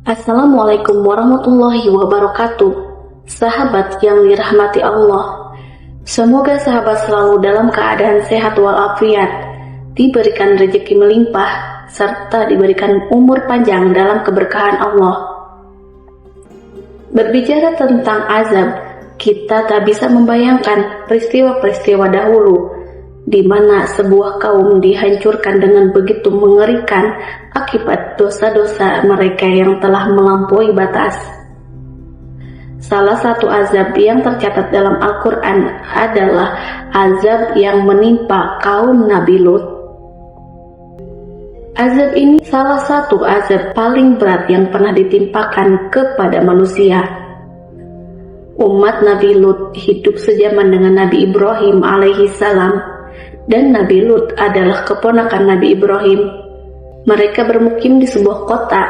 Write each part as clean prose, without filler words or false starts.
Assalamualaikum warahmatullahi wabarakatuh. Sahabat yang dirahmati Allah, semoga sahabat selalu dalam keadaan sehat walafiat, diberikan rezeki melimpah, serta diberikan umur panjang dalam keberkahan Allah. Berbicara tentang azab, kita tak bisa membayangkan peristiwa-peristiwa dahulu di mana sebuah kaum dihancurkan dengan begitu mengerikan akibat dosa-dosa mereka yang telah melampaui batas. Salah satu azab yang tercatat dalam Al-Quran adalah azab yang menimpa kaum Nabi Lut. Azab ini salah satu azab paling berat yang pernah ditimpakan kepada manusia. Umat Nabi Lut hidup sejaman dengan Nabi Ibrahim alaihi salam, dan Nabi Lut adalah keponakan Nabi Ibrahim. Mereka bermukim di sebuah kota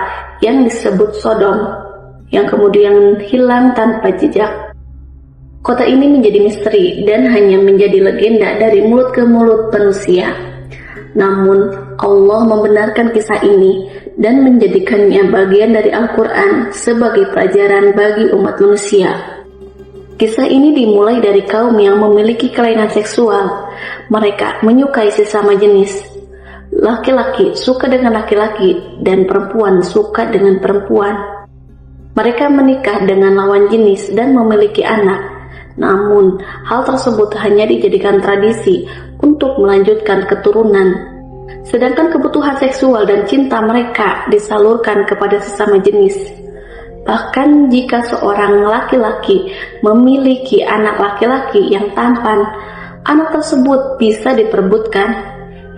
yang disebut Sodom, yang kemudian hilang tanpa jejak. Kota ini menjadi misteri dan hanya menjadi legenda dari mulut ke mulut manusia. Namun Allah membenarkan kisah ini dan menjadikannya bagian dari Al-Quran sebagai pelajaran bagi umat manusia. Kisah ini dimulai dari kaum yang memiliki kelainan seksual. Mereka menyukai sesama jenis. Laki-laki suka dengan laki-laki dan perempuan suka dengan perempuan. Mereka menikah dengan lawan jenis dan memiliki anak. Namun, hal tersebut hanya dijadikan tradisi untuk melanjutkan keturunan. Sedangkan kebutuhan seksual dan cinta mereka disalurkan kepada sesama jenis. Bahkan jika seorang laki-laki memiliki anak laki-laki yang tampan, anak tersebut bisa diperebutkan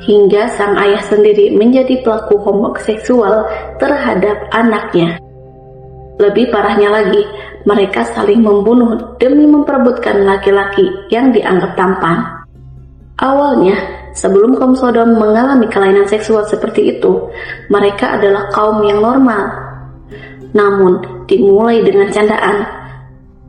hingga sang ayah sendiri menjadi pelaku homoseksual terhadap anaknya. Lebih parahnya lagi, mereka saling membunuh demi memperebutkan laki-laki yang dianggap tampan. Awalnya, sebelum kaum Sodom mengalami kelainan seksual seperti itu, mereka adalah kaum yang normal. Namun, dimulai dengan candaan.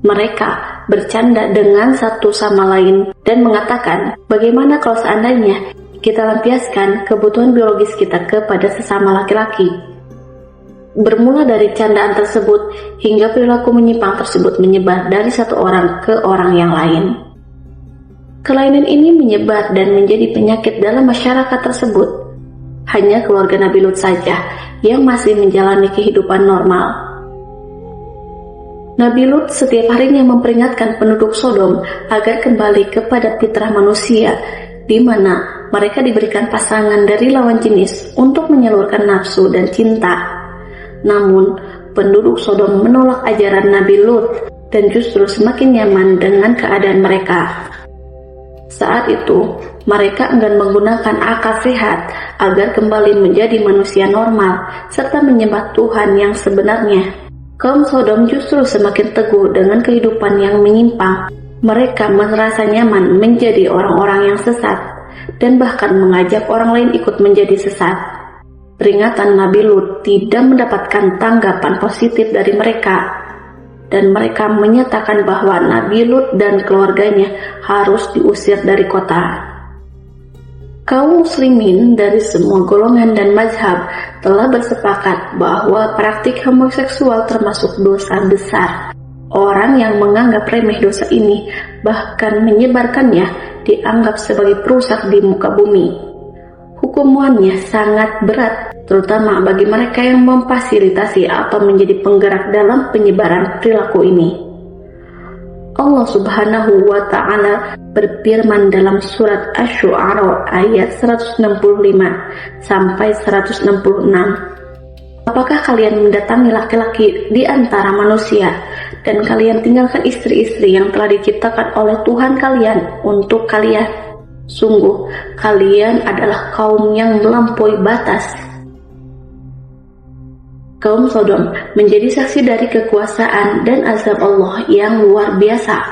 Mereka bercanda dengan satu sama lain dan mengatakan, bagaimana kalau seandainya kita lampiaskan kebutuhan biologis kita kepada sesama laki-laki. Bermula dari candaan tersebut hingga perilaku menyimpang tersebut menyebar dari satu orang ke orang yang lain. Kelainan ini menyebar dan menjadi penyakit dalam masyarakat tersebut. Hanya keluarga Nabi Lut saja yang masih menjalani kehidupan normal. Nabi Lut setiap harinya memperingatkan penduduk Sodom agar kembali kepada fitrah manusia, di mana mereka diberikan pasangan dari lawan jenis untuk menyalurkan nafsu dan cinta. Namun, penduduk Sodom menolak ajaran Nabi Lut dan justru semakin nyaman dengan keadaan mereka. Saat itu, mereka enggan menggunakan akal sehat agar kembali menjadi manusia normal serta menyembah Tuhan yang sebenarnya. Kaum Sodom justru semakin teguh dengan kehidupan yang menyimpang. Mereka merasa nyaman menjadi orang-orang yang sesat dan bahkan mengajak orang lain ikut menjadi sesat. Peringatan Nabi Lut tidak mendapatkan tanggapan positif dari mereka, dan mereka menyatakan bahwa Nabi Lut dan keluarganya harus diusir dari kota. Kaum muslimin dari semua golongan dan mazhab telah bersepakat bahwa praktik homoseksual termasuk dosa besar. Orang yang menganggap remeh dosa ini bahkan menyebarkannya dianggap sebagai perusak di muka bumi. Hukumannya sangat berat, terutama bagi mereka yang memfasilitasi atau menjadi penggerak dalam penyebaran perilaku ini. Allah Subhanahu wa Ta'ala berfirman dalam surat Asy-Syu'ara ayat 165 sampai 166. Apakah kalian mendatangi laki-laki di antara manusia dan kalian tinggalkan istri-istri yang telah diciptakan oleh Tuhan kalian untuk kalian? Sungguh, kalian adalah kaum yang melampaui batas. Kaum Sodom menjadi saksi dari kekuasaan dan azab Allah yang luar biasa.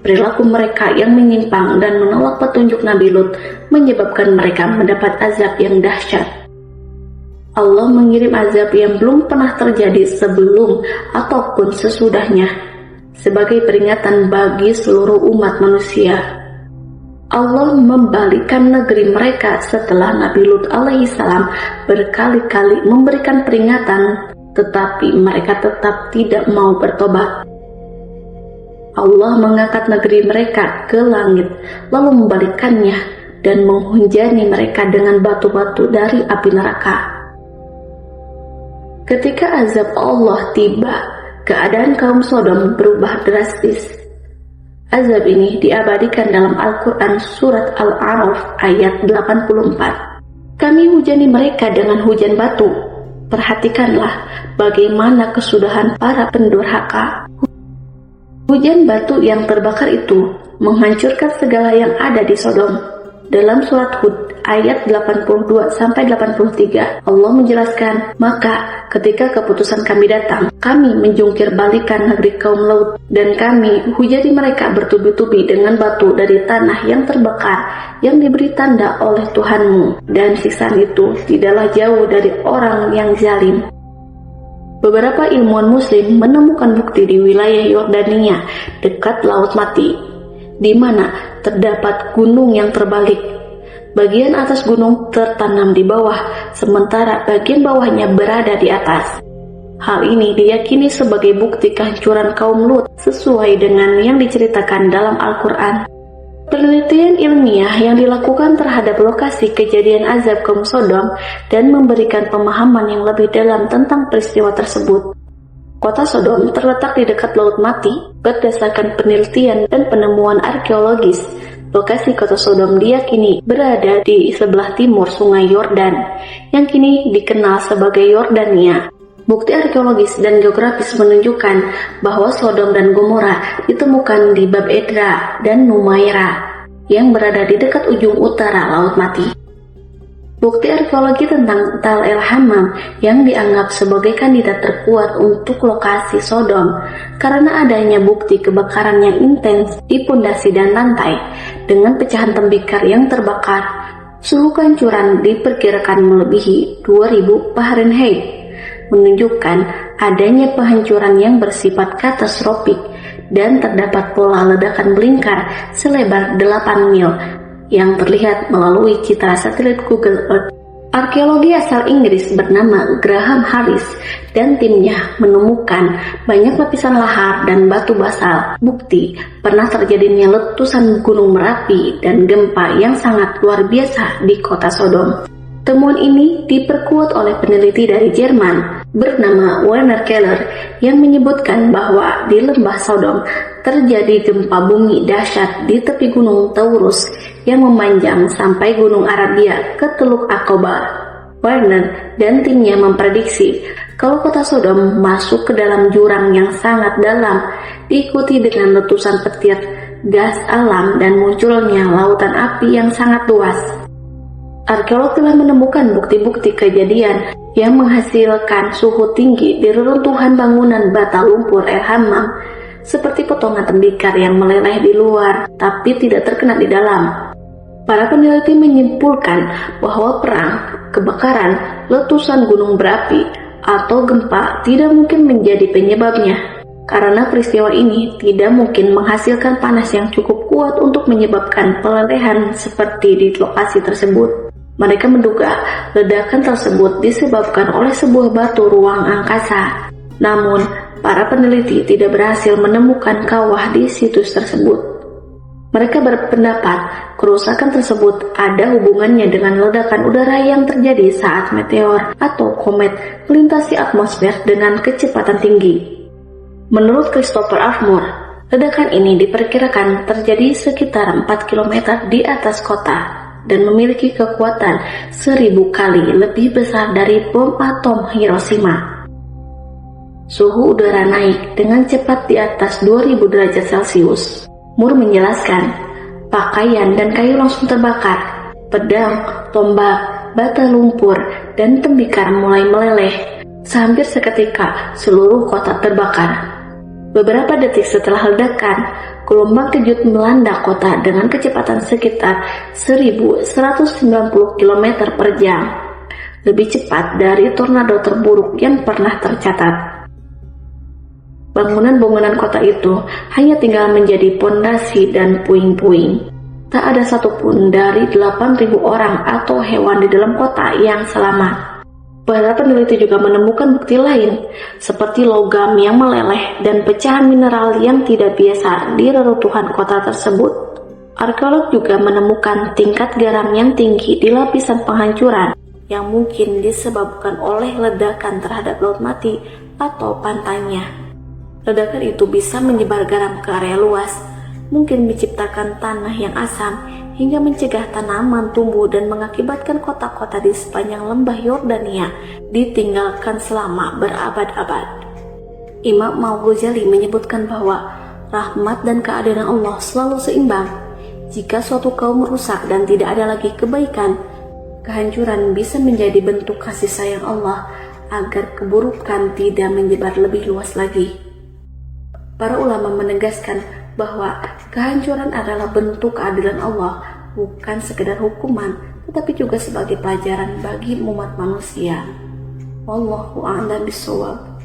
Perilaku mereka yang menyimpang dan menolak petunjuk Nabi Lut menyebabkan mereka mendapat azab yang dahsyat. Allah mengirim azab yang belum pernah terjadi sebelum ataupun sesudahnya, sebagai peringatan bagi seluruh umat manusia. Allah membalikkan negeri mereka setelah Nabi Lut alaihissalam berkali-kali memberikan peringatan tetapi mereka tetap tidak mau bertobat. Allah mengangkat negeri mereka ke langit, lalu membalikkannya dan menghujani mereka dengan batu-batu dari api neraka. Ketika azab Allah tiba, keadaan kaum Sodom berubah drastis. Azab ini diabadikan dalam Al-Quran surat Al-A'raf ayat 84. Kami hujani mereka dengan hujan batu. Perhatikanlah bagaimana kesudahan para pendurhaka. Hujan batu yang terbakar itu menghancurkan segala yang ada di Sodom. Dalam surat Hud ayat 82-83 Allah menjelaskan, maka ketika keputusan kami datang, kami menjungkir balikan negeri kaum Lut, dan kami hujani mereka bertubi-tubi dengan batu dari tanah yang terbakar yang diberi tanda oleh Tuhanmu, dan siksaan itu tidaklah jauh dari orang yang zalim. Beberapa ilmuwan muslim menemukan bukti di wilayah Yordania dekat Laut Mati, di mana terdapat gunung yang terbalik. Bagian atas gunung tertanam di bawah, sementara bagian bawahnya berada di atas. Hal ini diyakini sebagai bukti kehancuran kaum Lut sesuai dengan yang diceritakan dalam Al-Quran. Penelitian ilmiah yang dilakukan terhadap lokasi kejadian azab kaum Sodom dan memberikan pemahaman yang lebih dalam tentang peristiwa tersebut. Kota Sodom terletak di dekat Laut Mati. Berdasarkan penelitian dan penemuan arkeologis, lokasi kota Sodom diyakini berada di sebelah timur Sungai Yordan, yang kini dikenal sebagai Yordania. Bukti arkeologis dan geografis menunjukkan bahwa Sodom dan Gomora ditemukan di Bab Edra dan Numaira yang berada di dekat ujung utara Laut Mati. Bukti arkeologi tentang Tal El Hammam yang dianggap sebagai kandidat terkuat untuk lokasi Sodom karena adanya bukti kebakaran yang intens di pondasi dan lantai dengan pecahan tembikar yang terbakar. Suhu kehancuran diperkirakan melebihi 2000 Fahrenheit, menunjukkan adanya penghancuran yang bersifat katastrofik dan terdapat pola ledakan melingkar selebar 8 mil yang terlihat melalui citra satelit Google Earth. Arkeologi asal Inggris bernama Graham Harris dan timnya menemukan banyak lapisan lahar dan batu basal, bukti pernah terjadinya letusan gunung Merapi dan gempa yang sangat luar biasa di kota Sodom. Temuan ini diperkuat oleh peneliti dari Jerman bernama Werner Keller yang menyebutkan bahwa di lembah Sodom terjadi gempa bumi dahsyat di tepi gunung Taurus yang memanjang sampai gunung Arabia ke Teluk Aqaba. Werner dan timnya memprediksi kalau kota Sodom masuk ke dalam jurang yang sangat dalam, diikuti dengan letusan petir, gas alam, dan munculnya lautan api yang sangat luas. Arkeolog telah menemukan bukti-bukti kejadian yang menghasilkan suhu tinggi di reruntuhan bangunan bata lumpur El Hammam, seperti potongan tembikar yang meleleh di luar tapi tidak terkena di dalam. Para peneliti menyimpulkan bahwa perang, kebakaran, letusan gunung berapi, atau gempa tidak mungkin menjadi penyebabnya, karena peristiwa ini tidak mungkin menghasilkan panas yang cukup kuat untuk menyebabkan pelelehan seperti di lokasi tersebut. Mereka menduga ledakan tersebut disebabkan oleh sebuah batu ruang angkasa. Namun, para peneliti tidak berhasil menemukan kawah di situs tersebut. Mereka berpendapat kerusakan tersebut ada hubungannya dengan ledakan udara yang terjadi saat meteor atau komet melintasi atmosfer dengan kecepatan tinggi. Menurut Christopher Armour, ledakan ini diperkirakan terjadi sekitar 4 km di atas kota dan memiliki kekuatan 1000 kali lebih besar dari bom atom Hiroshima. Suhu udara naik dengan cepat di atas 2000 derajat Celcius. Moore menjelaskan, pakaian dan kayu langsung terbakar, pedang, tombak, bata lumpur, dan tembikar mulai meleleh. Hampir seketika seluruh kota terbakar. Beberapa detik setelah ledakan, gelombang kejut melanda kota dengan kecepatan sekitar 1190 km per jam, lebih cepat dari tornado terburuk yang pernah tercatat. Bangunan-bangunan kota itu hanya tinggal menjadi pondasi dan puing-puing. Tak ada satupun dari 8.000 orang atau hewan di dalam kota yang selamat. Para peneliti juga menemukan bukti lain, seperti logam yang meleleh dan pecahan mineral yang tidak biasa di reruntuhan kota tersebut. Arkeolog juga menemukan tingkat garam yang tinggi di lapisan penghancuran, yang mungkin disebabkan oleh ledakan terhadap laut mati atau pantainya. Ledakan itu bisa menyebar garam ke area luas, mungkin menciptakan tanah yang asam, hingga mencegah tanaman tumbuh dan mengakibatkan kota-kota di sepanjang lembah Yordania ditinggalkan selama berabad-abad. Imam Al-Ghazali menyebutkan bahwa rahmat dan keadilan Allah selalu seimbang. Jika suatu kaum rusak dan tidak ada lagi kebaikan, kehancuran bisa menjadi bentuk kasih sayang Allah agar keburukan tidak menyebar lebih luas lagi. Para ulama menegaskan bahwa kehancuran adalah bentuk keadilan Allah, bukan sekedar hukuman, tetapi juga sebagai pelajaran bagi umat manusia. Wallahu a'lam bishawab.